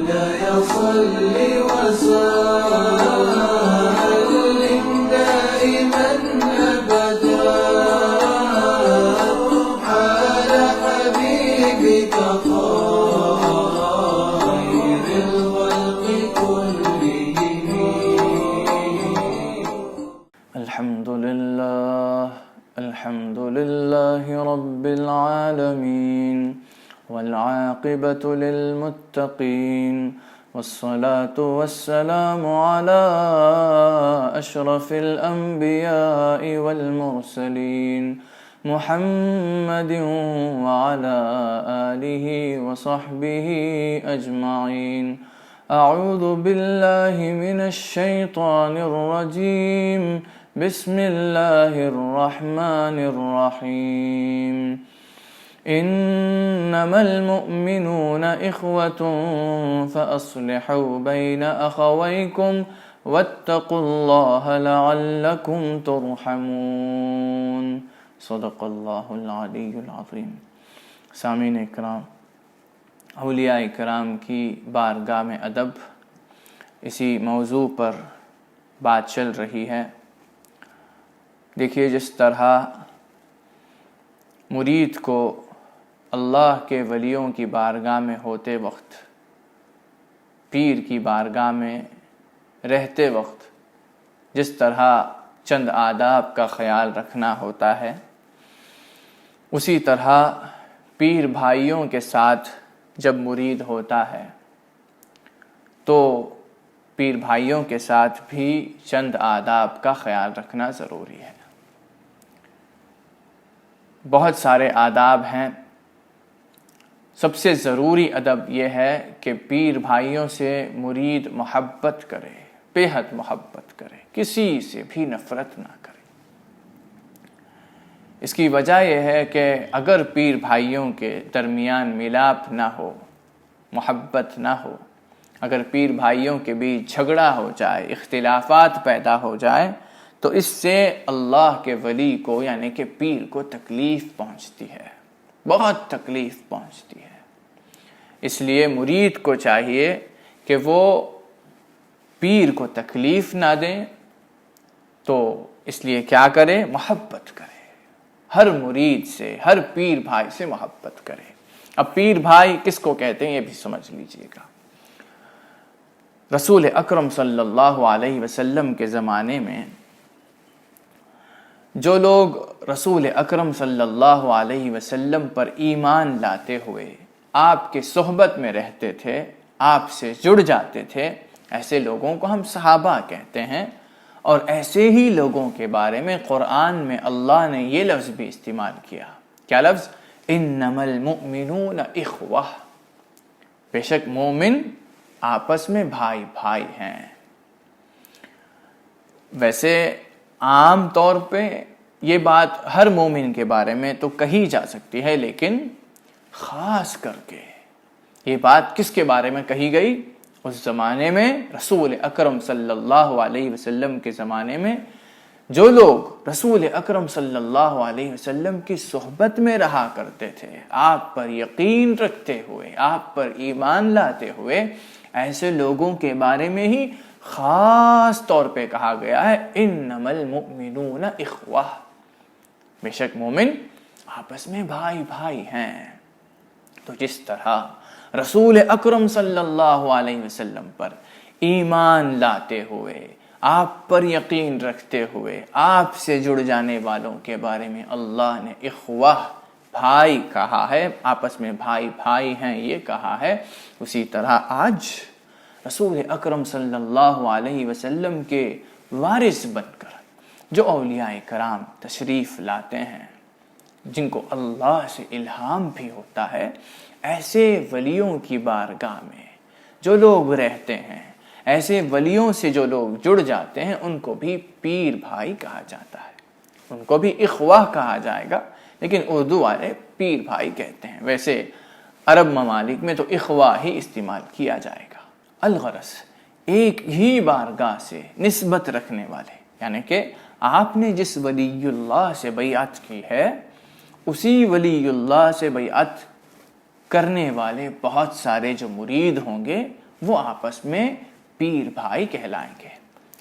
مولاي صل وسلم دائما أبدا على حبيبك خير الخلق كلهم. الحمد لله رب العالمين والعاقبة للمتقين والصلاة والسلام على أشرف الأنبياء والمرسلين محمد وعلى آله وصحبه أجمعين. أعوذ بالله من الشيطان الرجيم. بسم الله الرحمن الرحيم. إنما المؤمنون إخوة فأصلحوا بين أخويكم واتقوا الله لعلكم ترحمون. صدق اللہ العلی العظیم. سامعین اکرام، اولیاء کرام کی بارگاہ میں ادب، اسی موضوع پر بات چل رہی ہے. دیکھیے، جس طرح مرید کو اللہ کے ولیوں کی بارگاہ میں ہوتے وقت، پیر کی بارگاہ میں رہتے وقت جس طرح چند آداب کا خیال رکھنا ہوتا ہے، اسی طرح پیر بھائیوں کے ساتھ جب مرید ہوتا ہے تو پیر بھائیوں کے ساتھ بھی چند آداب کا خیال رکھنا ضروری ہے. بہت سارے آداب ہیں. سب سے ضروری ادب یہ ہے کہ پیر بھائیوں سے مرید محبت کرے، بے حد محبت کرے، کسی سے بھی نفرت نہ کرے. اس کی وجہ یہ ہے کہ اگر پیر بھائیوں کے درمیان ملاپ نہ ہو، محبت نہ ہو، اگر پیر بھائیوں کے بیچ جھگڑا ہو جائے، اختلافات پیدا ہو جائے، تو اس سے اللہ کے ولی کو یعنی کہ پیر کو تکلیف پہنچتی ہے، بہت تکلیف پہنچتی ہے. اس لیے مرید کو چاہیے کہ وہ پیر کو تکلیف نہ دیں، تو اس لیے کیا کرے؟ محبت کرے. ہر مرید سے، ہر پیر بھائی سے محبت کرے. اب پیر بھائی کس کو کہتے ہیں یہ بھی سمجھ لیجئے گا. رسول اکرم صلی اللہ علیہ وسلم کے زمانے میں جو لوگ رسول اکرم صلی اللہ علیہ وسلم پر ایمان لاتے ہوئے آپ کے صحبت میں رہتے تھے، آپ سے جڑ جاتے تھے، ایسے لوگوں کو ہم صحابہ کہتے ہیں. اور ایسے ہی لوگوں کے بارے میں قرآن میں اللہ نے یہ لفظ بھی استعمال کیا. کیا لفظ؟ انما المؤمنون اخوہ. بے شک مومن آپس میں بھائی بھائی ہیں. ویسے عام طور پہ یہ بات ہر مومن کے بارے میں تو کہی جا سکتی ہے، لیکن خاص کر کے یہ بات کس کے بارے میں کہی گئی؟ اس زمانے میں رسول اکرم صلی اللہ علیہ وسلم کے زمانے میں جو لوگ رسول اکرم صلی اللہ علیہ وسلم کی صحبت میں رہا کرتے تھے، آپ پر یقین رکھتے ہوئے، آپ پر ایمان لاتے ہوئے، ایسے لوگوں کے بارے میں ہی خاص طور پہ کہا گیا ہے انما المؤمنون اخوہ. بے شک مومن آپس میں بھائی بھائی ہیں. تو جس طرح رسول اکرم صلی اللہ علیہ وسلم پر ایمان لاتے ہوئے، آپ پر یقین رکھتے ہوئے، آپ سے جڑ جانے والوں کے بارے میں اللہ نے اخوہ، بھائی کہا ہے، آپس میں بھائی بھائی ہیں یہ کہا ہے، اسی طرح آج رسول اکرم صلی اللہ علیہ وسلم کے وارث بن کر جو اولیاء کرام تشریف لاتے ہیں، جن کو اللہ سے الہام بھی ہوتا ہے، ایسے ولیوں کی بارگاہ میں جو لوگ رہتے ہیں، ایسے ولیوں سے جو لوگ جڑ جاتے ہیں، ان کو بھی پیر بھائی کہا جاتا ہے، ان کو بھی اخوہ کہا جائے گا، لیکن اردو والے پیر بھائی کہتے ہیں. ویسے عرب ممالک میں تو اخوہ ہی استعمال کیا جائے گا. الغرض ایک ہی بارگاہ سے نسبت رکھنے والے، یعنی کہ آپ نے جس ولی اللہ سے بیعت کی ہے، اسی ولی اللہ سے بیعت کرنے والے بہت سارے جو مرید ہوں گے، وہ آپس میں پیر بھائی کہلائیں گے۔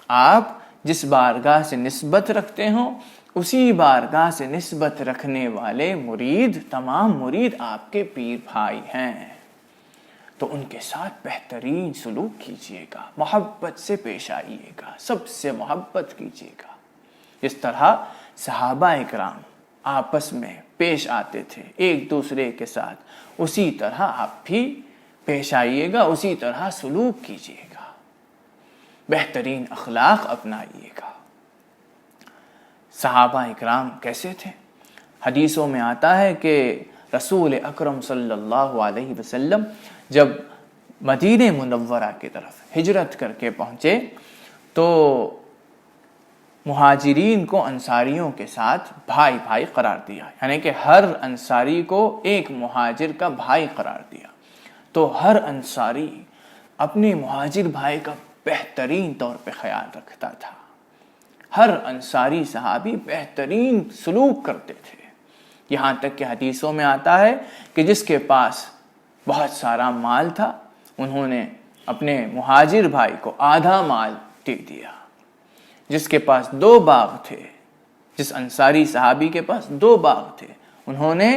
آپ جس بارگاہ سے نسبت رکھتے ہوں اسی بارگاہ سے نسبت رکھنے والے مرید، تمام مرید آپ کے پیر بھائی ہیں، تو ان کے ساتھ بہترین سلوک کیجیے گا، محبت سے پیش آئیے گا، سب سے محبت کیجیے گا۔ جس طرح صحابہ اکرام آپس میں پیش آتے تھے ایک دوسرے کے ساتھ، اسی طرح آپ بھی پیش آئیے گا، اسی طرح سلوک کیجیے گا، بہترین اخلاق اپنائیے گا۔ صحابہ اکرام کیسے تھے؟ حدیثوں میں آتا ہے کہ رسول اکرم صلی اللہ علیہ وسلم جب مدینہ منورہ کی طرف ہجرت کر کے پہنچے تو مہاجرین کو انصاریوں کے ساتھ بھائی بھائی قرار دیا، یعنی کہ ہر انصاری کو ایک مہاجر کا بھائی قرار دیا۔ تو ہر انصاری اپنے مہاجر بھائی کا بہترین طور پہ خیال رکھتا تھا، ہر انصاری صحابی بہترین سلوک کرتے تھے، یہاں تک کہ حدیثوں میں آتا ہے کہ جس کے پاس بہت سارا مال تھا انہوں نے اپنے مہاجر بھائی کو آدھا مال دے دیا، جس کے پاس 2 باغ تھے، جس انصاری صحابی کے پاس 2 باغ تھے، انہوں نے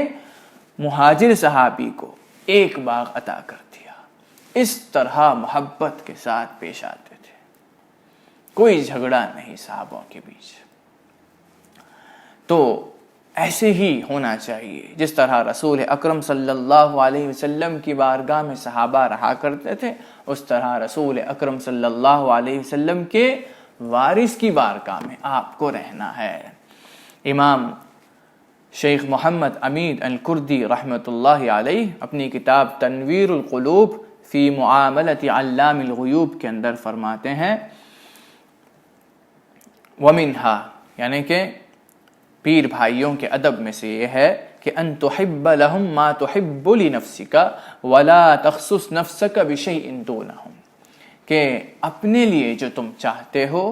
مہاجر صحابی کو 1 باغ عطا کر دیا۔ اس طرح محبت کے ساتھ پیش آتے تھے، کوئی جھگڑا نہیں صحابوں کے بیچ۔ تو ایسے ہی ہونا چاہیے، جس طرح رسول اکرم صلی اللہ علیہ وسلم کی بارگاہ میں صحابہ رہا کرتے تھے، اس طرح رسول اکرم صلی اللہ علیہ وسلم کے وارث کی بارگاہ میں آپ کو رہنا ہے۔ امام شیخ محمد امین الکردی رحمۃ اللہ علیہ اپنی کتاب تنویر القلوب فی معاملۃ علام الغیوب کے اندر فرماتے ہیں وَمِنْهَا، یعنی کہ پیر بھائیوں کے ادب میں سے یہ ہے کہ ان تحب لهم ما تحب لنفسك ولا تخصص نفسك بشيء دونهم، کہ اپنے لیے جو تم چاہتے ہو،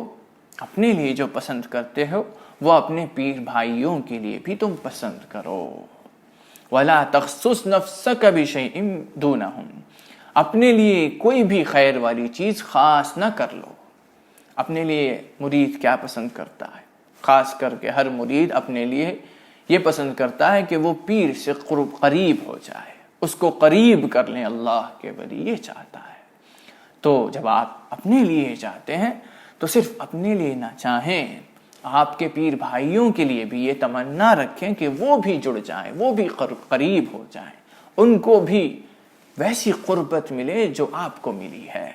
اپنے لیے جو پسند کرتے ہو، وہ اپنے پیر بھائیوں کے لیے بھی تم پسند کرو۔ ولا تخصص نفسك بشيء دونهم، اپنے لیے کوئی بھی خیر والی چیز خاص نہ کر لو۔ اپنے لیے مرید کیا پسند کرتا ہے؟ خاص کر کے ہر مرید اپنے لیے یہ پسند کرتا ہے کہ وہ پیر سے قریب ہو جائے، اس کو قریب کر لیں، اللہ کے ولی یہ چاہتا ہے۔ تو جب آپ اپنے لیے چاہتے ہیں تو صرف اپنے لیے نہ چاہیں، آپ کے پیر بھائیوں کے لیے بھی یہ تمنا رکھیں کہ وہ بھی جڑ جائیں، وہ بھی قریب ہو جائیں، ان کو بھی ویسی قربت ملے جو آپ کو ملی ہے۔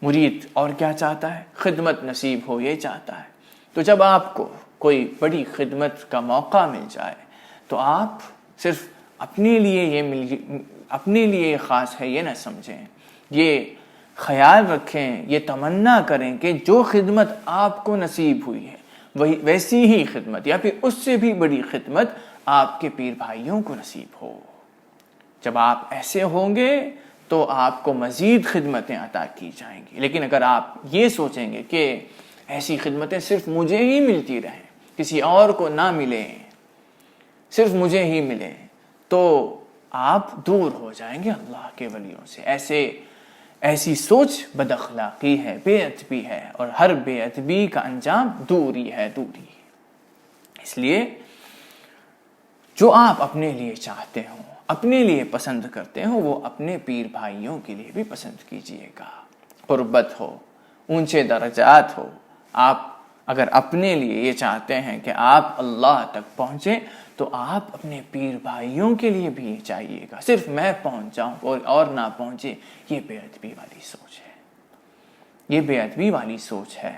مرید اور کیا چاہتا ہے؟ خدمت نصیب ہو، یہ چاہتا ہے۔ تو جب آپ کو کوئی بڑی خدمت کا موقع مل جائے تو آپ صرف اپنے لیے خاص ہے یہ نہ سمجھیں، یہ خیال رکھیں، یہ تمنا کریں کہ جو خدمت آپ کو نصیب ہوئی ہے ویسی ہی خدمت یا پھر اس سے بھی بڑی خدمت آپ کے پیر بھائیوں کو نصیب ہو۔ جب آپ ایسے ہوں گے تو آپ کو مزید خدمتیں عطا کی جائیں گی۔ لیکن اگر آپ یہ سوچیں گے کہ ایسی خدمتیں صرف مجھے ہی ملتی رہیں، کسی اور کو نہ ملیں، صرف مجھے ہی ملیں، تو آپ دور ہو جائیں گے اللہ کے ولیوں سے۔ ایسی سوچ بد اخلاقی ہے، بے ادبی ہے، اور ہر بے ادبی کا انجام دوری ہے، دوری۔ اس لیے جو آپ اپنے لیے چاہتے ہوں، اپنے لیے پسند کرتے ہوں، وہ اپنے پیر بھائیوں کے لیے بھی پسند کیجئے گا۔ قربت ہو، اونچے درجات ہو، آپ اگر اپنے لیے یہ چاہتے ہیں کہ آپ اللہ تک پہنچیں تو آپ اپنے پیر بھائیوں کے لیے بھی یہ چاہیے گا۔ صرف میں پہنچ جاؤں اور نہ پہنچے، یہ بے ادبی والی سوچ ہے، یہ بے ادبی والی سوچ ہے،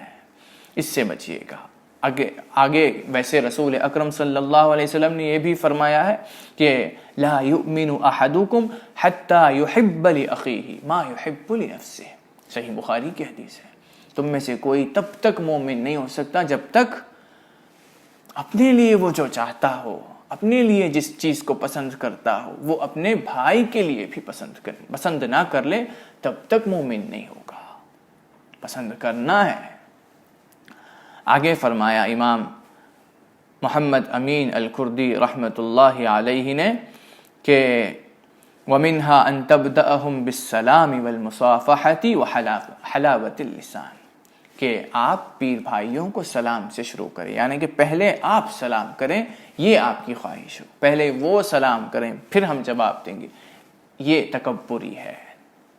اس سے بچیے گا۔ آگے ویسے رسول اکرم صلی اللہ علیہ وسلم نے یہ بھی فرمایا ہے کہ لا یؤمن احدکم حتی یحب لاخیہ ما یحب لنفسہ، صحیح بخاری کی حدیث ہے۔ تم میں سے کوئی تب تک مومن نہیں ہو سکتا جب تک اپنے لیے وہ جو چاہتا ہو، اپنے لیے جس چیز کو پسند کرتا ہو، وہ اپنے بھائی کے لیے بھی پسند نہ کر لے، تب تک مومن نہیں ہوگا۔ پسند کرنا ہے۔ آگے فرمایا امام محمد امین الکردی رحمۃ اللہ علیہ نے کہ وَمِنْهَا أَن تَبْدَأَهُمْ بِالسَّلَامِ وَالْمُصَافَحَةِ وَحَلَاوَةِ اللِّسَانِ، کہ آپ پیر بھائیوں کو سلام سے شروع کریں، یعنی کہ پہلے آپ سلام کریں، یہ آپ کی خواہش ہو، پہلے وہ سلام کریں پھر ہم جواب دیں گے، یہ تکبری ہے،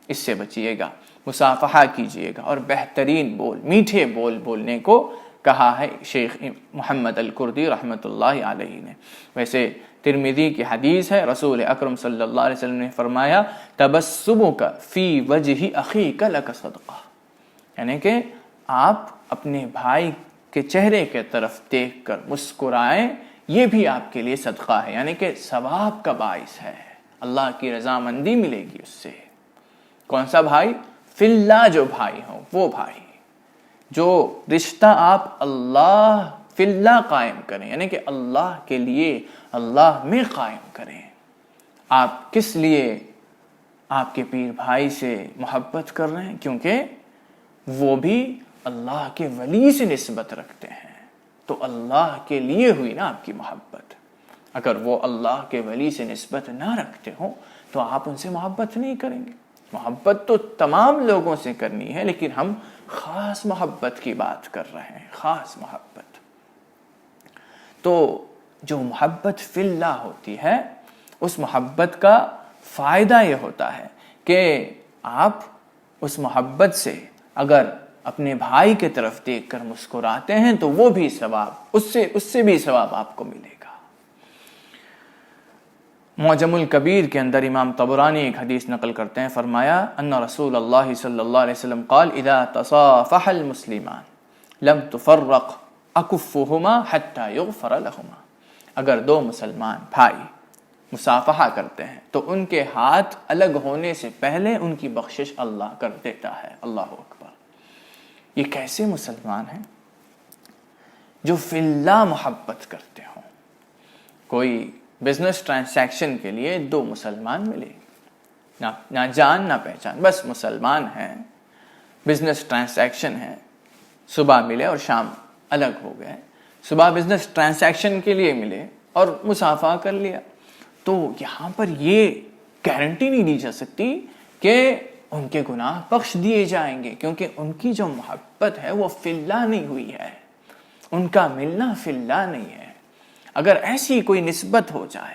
اس سے بچیے گا، مصافحہ کیجیے گا، اور بہترین بول، میٹھے بول بولنے کو کہا ہے شیخ محمد الکردی رحمۃ اللہ علیہ نے۔ ویسے ترمذی کی حدیث ہے، رسول اکرم صلی اللہ علیہ وسلم نے فرمایا تبسمک فی وجہ اخیک لک صدقہ، یعنی کہ آپ اپنے بھائی کے چہرے کے طرف دیکھ کر مسکرائیں، یہ بھی آپ کے لیے صدقہ ہے، یعنی کہ ثواب کا باعث ہے، اللہ کی رضامندی ملے گی اس سے۔ کون سا بھائی؟ فی اللہ جو بھائی ہوں، وہ بھائی جو رشتہ آپ اللہ فی اللہ قائم کریں، یعنی کہ اللہ کے لیے اللہ میں قائم کریں۔ آپ کس لیے آپ کے پیر بھائی سے محبت کر رہے ہیں؟ کیونکہ وہ بھی اللہ کے ولی سے نسبت رکھتے ہیں، تو اللہ کے لیے ہوئی نا آپ کی محبت۔ اگر وہ اللہ کے ولی سے نسبت نہ رکھتے ہوں تو آپ ان سے محبت نہیں کریں گے۔ محبت تو تمام لوگوں سے کرنی ہے، لیکن ہم خاص محبت کی بات کر رہے ہیں، خاص محبت۔ تو جو محبت فی اللہ ہوتی ہے، اس محبت کا فائدہ یہ ہوتا ہے کہ آپ اس محبت سے اگر اپنے بھائی کی طرف دیکھ کر مسکراتے ہیں تو وہ بھی ثواب، اس سے بھی ثواب آپ کو ملے گا۔ معجم الکبیر کے اندر امام طبرانی ایک حدیث نقل کرتے ہیں، فرمایا ان رسول اللہ صلی اللہ علیہ وسلم قال اذا تصافح المسلمان لم تفرق اکفہما حتی یغفر لہما، اگر دو مسلمان بھائی مصافحہ کرتے ہیں تو ان کے ہاتھ الگ ہونے سے پہلے ان کی بخشش اللہ کر دیتا ہے۔ اللہ اکبر! یہ کیسے مسلمان ہیں جو فی اللہ محبت کرتے ہوں؟ کوئی بزنس ٹرانزیکشن کے لیے دو مسلمان ملے، نہ جان نہ پہچان، بس مسلمان ہیں، بزنس ٹرانزیکشن ہے، صبح ملے اور شام الگ ہو گئے، صبح بزنس ٹرانزیکشن کے لیے ملے اور مصافحہ کر لیا، تو یہاں پر یہ گارنٹی نہیں دی جا سکتی کہ ان کے گناہ بخش دیے جائیں گے، کیونکہ ان کی جو محبت ہے وہ فی اللہ نہیں ہوئی ہے، ان کا ملنا فی اللہ نہیں ہے۔ اگر ایسی کوئی نسبت ہو جائے،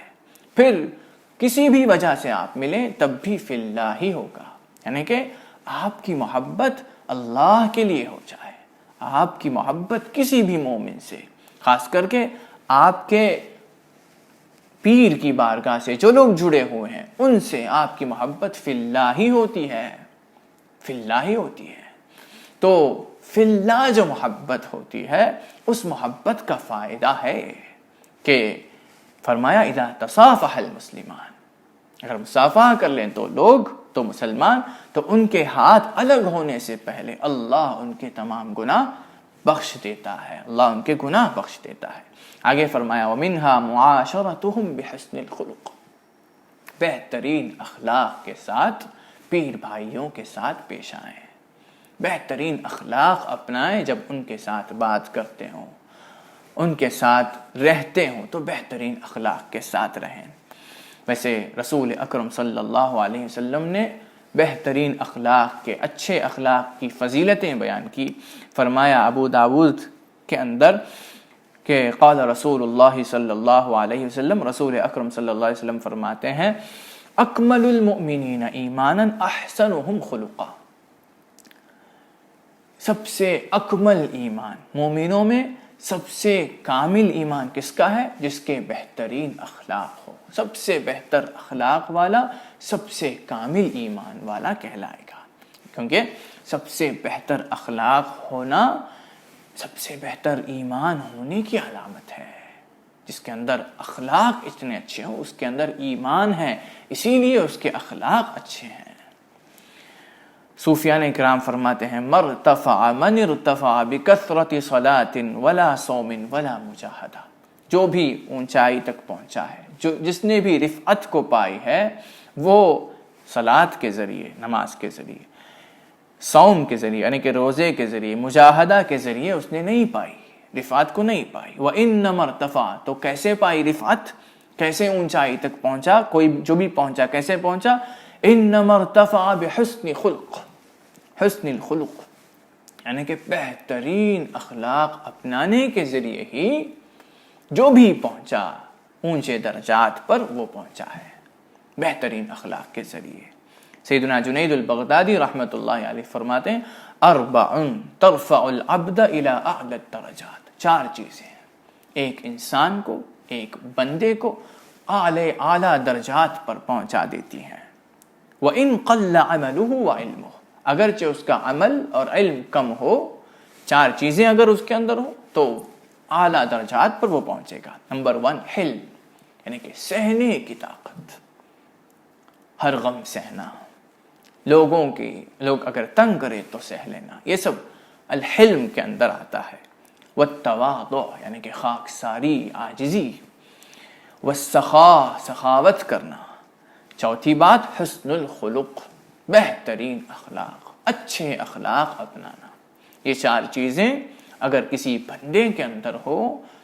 پھر کسی بھی وجہ سے آپ ملیں، تب بھی فی اللہ ہی ہوگا، یعنی کہ آپ کی محبت اللہ کے لیے ہو جائے، آپ کی محبت کسی بھی مومن سے، خاص کر کے آپ کے پیر کی بارگاہ سے جو لوگ جڑے ہوئے ہیں ان سے آپ کی محبت فی اللہ ہی ہوتی ہے، فی اللہ ہی ہوتی ہے۔ تو فی اللہ جو محبت ہوتی ہے، اس محبت کا فائدہ ہے کہ فرمایا اذا تصافح المسلمان، اگر مصافحہ کر لیں تو لوگ، تو مسلمان، تو ان کے ہاتھ الگ ہونے سے پہلے اللہ ان کے تمام گناہ بخش دیتا ہے، اللہ ان کے گناہ بخش دیتا ہے۔ آگے فرمایا وَمِنْهَا مُعَاشَرَتُهُمْ بِحُسْنِ الْخُلُقِ، بہترین اخلاق کے ساتھ پیر بھائیوں کے ساتھ پیش آئیں، بہترین اخلاق اپنائیں، جب ان کے ساتھ بات کرتے ہوں، ان کے ساتھ رہتے ہوں تو بہترین اخلاق کے ساتھ رہیں۔ ویسے رسول اکرم صلی اللہ علیہ وسلم نے بہترین اخلاق کے، اچھے اخلاق کی فضیلتیں بیان کی۔ فرمایا ابو داود کے اندر کہ قال رسول اللہ صلی اللہ علیہ وسلم، رسول اکرم صلی اللہ علیہ وسلم فرماتے ہیں اکمل المؤمنین ایمانا احسنهم خلقا، سب سے اکمل ایمان، مومنوں میں سب سے کامل ایمان کس کا ہے؟ جس کے بہترین اخلاق ہو، سب سے بہتر اخلاق والا سب سے کامل ایمان والا کہلائے گا، کیونکہ سب سے بہتر اخلاق ہونا سب سے بہتر ایمان ہونے کی علامت ہے۔ جس کے اندر اخلاق اتنے اچھے ہوں اس کے اندر ایمان ہے، اسی لیے اس کے اخلاق اچھے ہیں۔ صوفیان کرام فرماتے ہیں مرتفع من ارتفع بکثرت صلاۃ ولا صوم ولا مجاہدہ، جو بھی اونچائی تک پہنچا ہے، جس نے بھی رفعت کو پائی ہے، وہ صلاۃ کے ذریعے، نماز کے ذریعے، صوم کے ذریعے یعنی کہ روزے کے ذریعے، مجاہدہ کے ذریعے اس نے نہیں پائی، رفعت کو نہیں پائی۔ وَإِنَّمَا ارْتَفَعَ، تو کیسے پائی رفعت؟ کیسے اونچائی تک پہنچا؟ کوئی جو بھی پہنچا کیسے پہنچا؟ انما ارتفع بحسن خلق، حسن الخلق یعنی کہ بہترین اخلاق اپنانے کے ذریعے ہی جو بھی پہنچا اونچے درجات پر وہ پہنچا ہے، بہترین اخلاق کے ذریعے۔ سیدنا جنید البغدادی رحمۃ اللہ علیہ فرماتے ہیں اربع ترفع العبد الى اعلی الدرجات، 4 چیزیں ایک انسان کو، ایک بندے کو اعلی درجات پر پہنچا دیتی ہیں۔ وَإِن قَلَّ عَمَلُهُ وَعِلْمُهُ، اگرچہ اس کا عمل اور علم کم ہو، 4 چیزیں اگر اس کے اندر ہو تو اعلیٰ درجات پر وہ پہنچے گا۔ نمبر 1 حلم یعنی کہ سہنے کی طاقت، ہر غم سہنا، لوگ اگر تنگ کرے تو سہ لینا، یہ سب الحلم کے اندر آتا ہے۔ والتواضع یعنی کہ خاکساری، عاجزی۔ والسخاء سخاوت کرنا۔ چوتھی بات حسن الخلق، بہترین اخلاق، اچھے اخلاق اپنانا۔ یہ 4 چیزیں اگر کسی بندے کے اندر ہو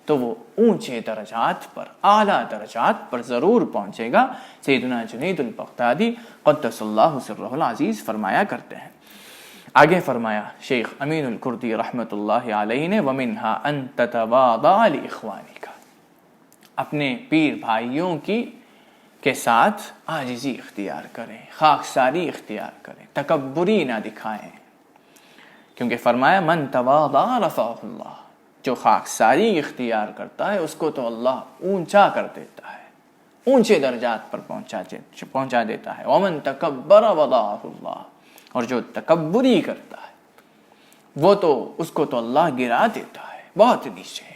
تو وہ اونچے درجات پر، اعلیٰ درجات پر ضرور پہنچے گا۔ سیدنا جنید البغدادی قدس اللہ سرہ العزیز فرمایا کرتے ہیں۔ آگے فرمایا شیخ امین الکردی رحمۃ اللہ علیہ نے وَمِنْهَا أَن تَتَوَاضَعَ لِإِخْوَانِكَ، اپنے پیر بھائیوں کے ساتھ عاجزی اختیار کریں، خاکساری اختیار کریں، تکبری نہ دکھائیں، کیونکہ فرمایا من تواضع رفعہ اللہ، جو خاکساری اختیار کرتا ہے اس کو تو اللہ اونچا کر دیتا ہے، اونچے درجات پر پہنچا دیتا ہے۔ ومن تکبر وضعہ اللہ، اور جو تکبری کرتا ہے وہ تو اس کو تو اللہ گرا دیتا ہے، بہت نیچے۔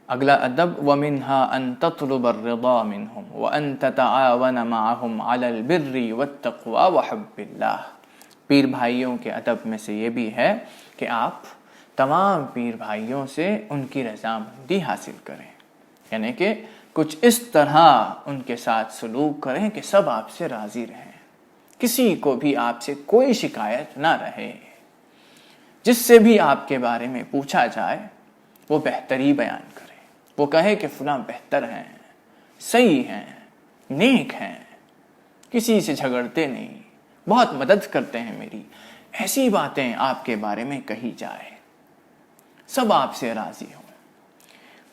اگلا ادب وَمِنْهَا أَن تَطْلُبَ الرِّضَا مِنْهُمْ وَأَن تَتَعَاوَنَ مَعَهُمْ عَلَى الْبِرِّ وَالتَّقْوَى وَحُبِّ اللَّهِ۔ پیر بھائیوں کے ادب میں سے یہ بھی ہے کہ آپ تمام پیر بھائیوں سے ان کی رضامندی حاصل کریں، یعنی کہ کچھ اس طرح ان کے ساتھ سلوک کریں کہ سب آپ سے راضی رہیں، کسی کو بھی آپ سے کوئی شکایت نہ رہے، جس سے بھی آپ کے بارے میں پوچھا جائے وہ بہتری بیان کرے، وہ کہے کہ فلاں بہتر ہیں، صحیح ہیں، نیک ہیں، کسی سے جھگڑتے نہیں، بہت مدد کرتے ہیں میری، ایسی باتیں آپ کے بارے میں کہی جائے، سب آپ سے راضی ہوں۔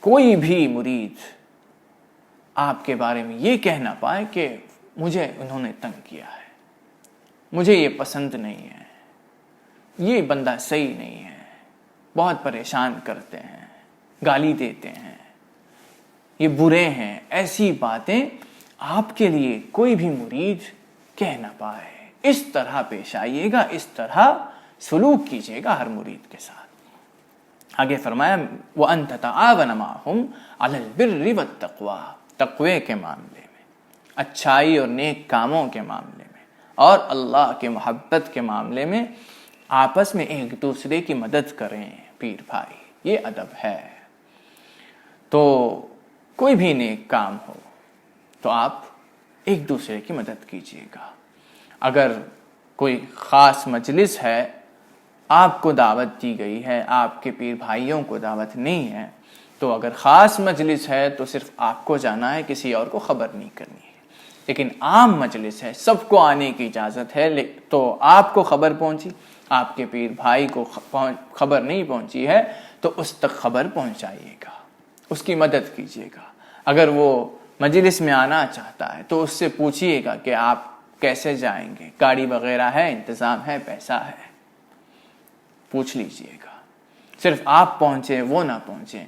کوئی بھی مرید آپ کے بارے میں یہ کہہ نہ پائے کہ مجھے انہوں نے تنگ کیا ہے، مجھے یہ پسند نہیں ہے، یہ بندہ صحیح نہیں ہے، بہت پریشان کرتے ہیں، گالی دیتے ہیں، یہ برے ہیں، ایسی باتیں آپ کے لیے کوئی بھی مرید کہہ نہ پائے۔ اس طرح پیش آئیے گا، اس طرح سلوک کیجیے گا ہر مرید کے ساتھ۔ آگے فرمایا وَأَن تَتَعَاوَنَ مَعَهُمْ عَلَى الْبِرِّ وَالتَّقْوَى، تقوی کے معاملے میں، اچھائی اور نیک کاموں کے معاملے میں، اور اللہ کے محبت کے معاملے میں آپس میں ایک دوسرے کی مدد کریں پیر بھائی، یہ ادب ہے۔ تو کوئی بھی نیک کام ہو تو آپ ایک دوسرے کی مدد کیجیے گا۔ اگر کوئی خاص مجلس ہے، آپ کو دعوت دی گئی ہے، آپ کے پیر بھائیوں کو دعوت نہیں ہے، تو اگر خاص مجلس ہے تو صرف آپ کو جانا ہے، کسی اور کو خبر نہیں کرنی ہے۔ لیکن عام مجلس ہے، سب کو آنے کی اجازت ہے، تو آپ کو خبر پہنچی، آپ کے پیر بھائی کو خبر نہیں پہنچی ہے تو اس تک خبر پہنچائیے گا، اس کی مدد کیجیے گا۔ اگر وہ مجلس میں آنا چاہتا ہے تو اس سے پوچھیے گا کہ آپ کیسے جائیں گے، گاڑی وغیرہ ہے، انتظام ہے، پیسہ ہے، پوچھ لیجیے گا۔ صرف آپ پہنچے وہ نہ پہنچے،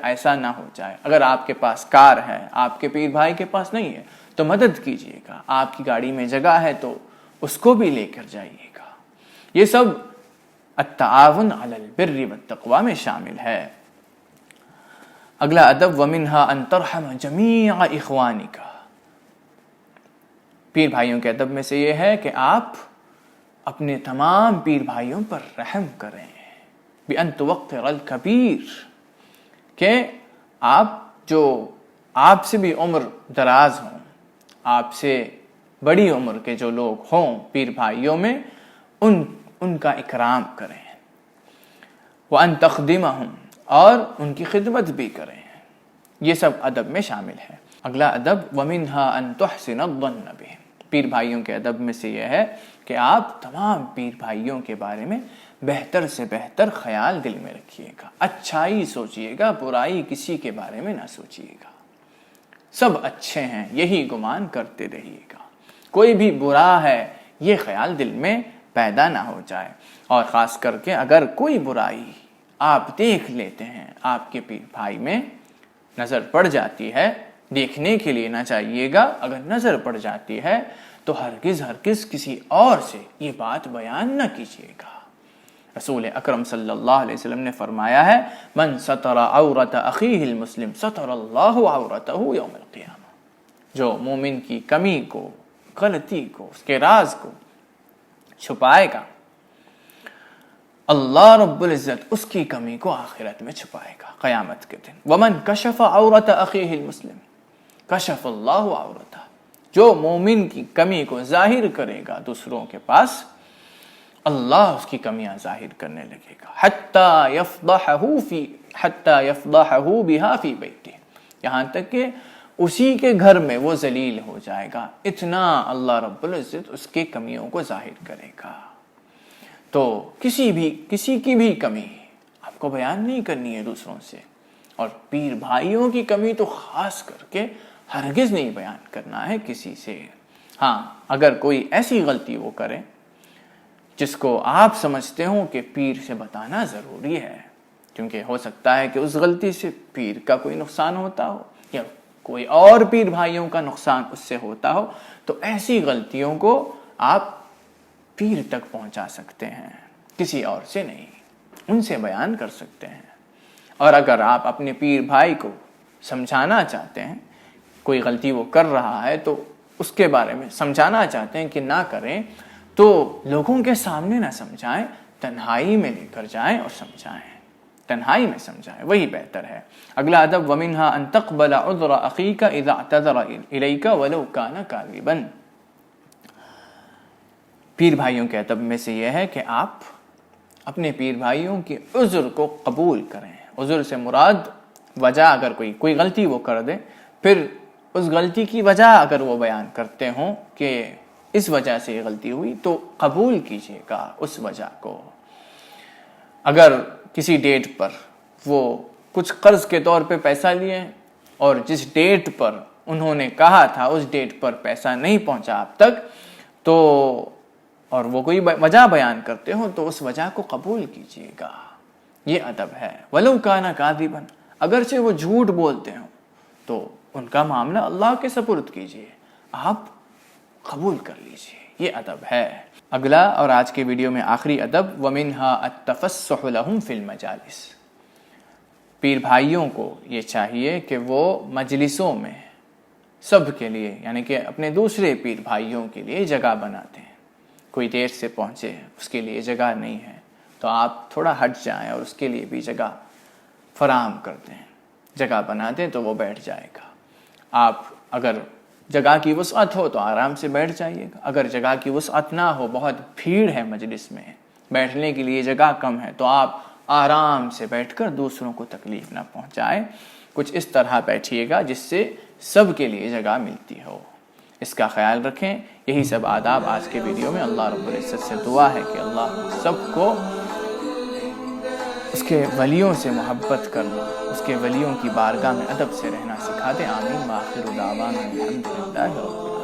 ایسا نہ ہو جائے۔ اگر آپ کے پاس کار ہے، آپ کے پیر بھائی کے پاس نہیں ہے تو مدد کیجیے گا، آپ کی گاڑی میں جگہ ہے تو اس کو بھی لے کر جائیے گا۔ یہ سب التعاون علی البر والتقوی میں شامل ہے۔ اگلا ادب وَمِنْهَا أَن تَرْحَمَ جَمِيعَ إِخْوَانِكَ، پیر بھائیوں کے ادب میں سے یہ ہے کہ آپ اپنے تمام پیر بھائیوں پر رحم کریں، بِأَن تُوَقِّرَ الْكَبِيرَ، کہ آپ جو آپ سے بھی عمر دراز ہوں، آپ سے بڑی عمر کے جو لوگ ہوں پیر بھائیوں میں، ان کا اکرام کریں، وَأَن تَخْدِمَهُمْ، اور ان کی خدمت بھی کریں۔ یہ سب ادب میں شامل ہے۔ اگلا ادب وَمِنْهَا أَن تُحْسِنَ الظَّنَّ بِهِمْ، پیر بھائیوں کے ادب میں سے یہ ہے کہ آپ تمام پیر بھائیوں کے بارے میں بہتر سے بہتر خیال دل میں رکھیے گا، اچھائی سوچیے گا، برائی کسی کے بارے میں نہ سوچیے گا، سب اچھے ہیں یہی گمان کرتے رہیے گا، کوئی بھی برا ہے یہ خیال دل میں پیدا نہ ہو جائے، اور خاص کر کے اگر کوئی برائی آپ دیکھ لیتے ہیں آپ کے پیر بھائی میں نظر پڑ جاتی ہے، دیکھنے کے لیے نہ چاہیے گا، اگر نظر پڑ جاتی ہے تو ہرگز کسی اور سے یہ بات بیان نہ کیجیے گا۔ رسول اکرم صلی اللہ علیہ وسلم نے فرمایا ہے من ستر عورت اخیہ المسلم ستر اللہ عورتہ یوم القیامہ، جو مومن کی کمی کو، غلطی کو، اس کے راز کو چھپائے گا، اللہ رب العزت اس کی کمی کو آخرت میں چھپائے گا قیامت کے دن۔ ومن کشف عورت اخیہ المسلم کشف اللہ عورتہ، جو مومن کی کمی کو ظاہر کرے گا دوسروں کے پاس، اللہ اس کی کمیاں ظاہر کرنے لگے گا، حتی یفضحہ بہا فی بیتہ، یہاں تک کہ اسی کے گھر میں وہ ذلیل ہو جائے گا، اتنا اللہ رب العزت اس کے کمیوں کو ظاہر کرے گا۔ تو کسی کی بھی کمی آپ کو بیان نہیں کرنی ہے دوسروں سے، اور پیر بھائیوں کی کمی تو خاص کر کے ہرگز نہیں بیان کرنا ہے کسی سے۔ ہاں اگر کوئی ایسی غلطی وہ کرے جس کو آپ سمجھتے ہوں کہ پیر سے بتانا ضروری ہے، کیونکہ ہو سکتا ہے کہ اس غلطی سے پیر کا کوئی نقصان ہوتا ہو یا کوئی اور پیر بھائیوں کا نقصان اس سے ہوتا ہو، تو ایسی غلطیوں کو آپ پیر تک پہنچا سکتے ہیں، کسی اور سے نہیں، ان سے بیان کر سکتے ہیں۔ اور اگر آپ اپنے پیر بھائی کو سمجھانا چاہتے ہیں، کوئی غلطی وہ کر رہا ہے تو اس کے بارے میں سمجھانا چاہتے ہیں کہ نہ کریں، تو لوگوں کے سامنے نہ سمجھائیں، تنہائی میں لے کر جائیں اور سمجھائیں، تنہائی میں سمجھائیں، وہی بہتر ہے۔ اگلا ادب وَمِنْهَا أَن تَقْبَلَ عُذْرَ أَخِيكَ إِذَا اعْتَذَرَ إِلَيْكَ وَلَوْ كَانَ كَاذِبًا، پیر بھائیوں کے ادب میں سے یہ ہے کہ آپ اپنے پیر بھائیوں کی عذر کو قبول کریں۔ عذر سے مراد وجہ، اگر کوئی غلطی وہ کر دے، پھر اس غلطی کی وجہ اگر وہ بیان کرتے ہوں کہ اس وجہ سے یہ غلطی ہوئی، تو قبول کیجیے گا اس وجہ کو۔ اگر کسی ڈیٹ پر وہ کچھ قرض کے طور پہ پیسہ لیے اور جس ڈیٹ پر انہوں نے کہا تھا اس ڈیٹ پر پیسہ نہیں پہنچا آپ تک، تو اور وہ کوئی وجہ بیان کرتے ہوں تو اس وجہ کو قبول کیجیے گا، یہ ادب ہے۔ وَلَوْ كَانَ كَاذِبًا، اگرچہ وہ جھوٹ بولتے ہوں تو ان کا معاملہ اللہ کے سپرد کیجیے، آپ قبول کر لیجیے، یہ ادب ہے۔ اگلا اور آج کے ویڈیو میں آخری ادب وَمِنْهَا التَّفَسُّحُ لَهُمْ فِي الْمَجَالِسِ، پیر بھائیوں کو یہ چاہیے کہ وہ مجلسوں میں سب کے لیے، یعنی کہ اپنے دوسرے پیر بھائیوں کے لیے جگہ بناتے ہیں، کوئی دیر سے پہنچے اس کے لیے جگہ نہیں ہے تو آپ تھوڑا ہٹ جائیں اور اس کے لیے بھی جگہ فراہم کر دیں، جگہ بنا دیں تو وہ بیٹھ جائے گا۔ آپ اگر جگہ کی وسعت ہو تو آرام سے بیٹھ جائیے گا، اگر جگہ کی وسعت نہ ہو، بہت بھیڑ ہے مجلس میں، بیٹھنے کے لیے جگہ کم ہے، تو آپ آرام سے بیٹھ کر دوسروں کو تکلیف نہ پہنچائیں، کچھ اس طرح بیٹھیے گا جس سے سب کے لیے جگہ ملتی ہو، اس کا خیال رکھیں۔ یہی سب آداب آج کے ویڈیو میں۔ اللہ رب العزت سے دعا ہے کہ اللہ سب کو اس کے ولیوں سے محبت کرنا، اس کے ولیوں کی بارگاہ میں ادب سے رہنا سکھا دے۔ آمین۔ وآخر دعوانا الحمدللہ رب العالمین۔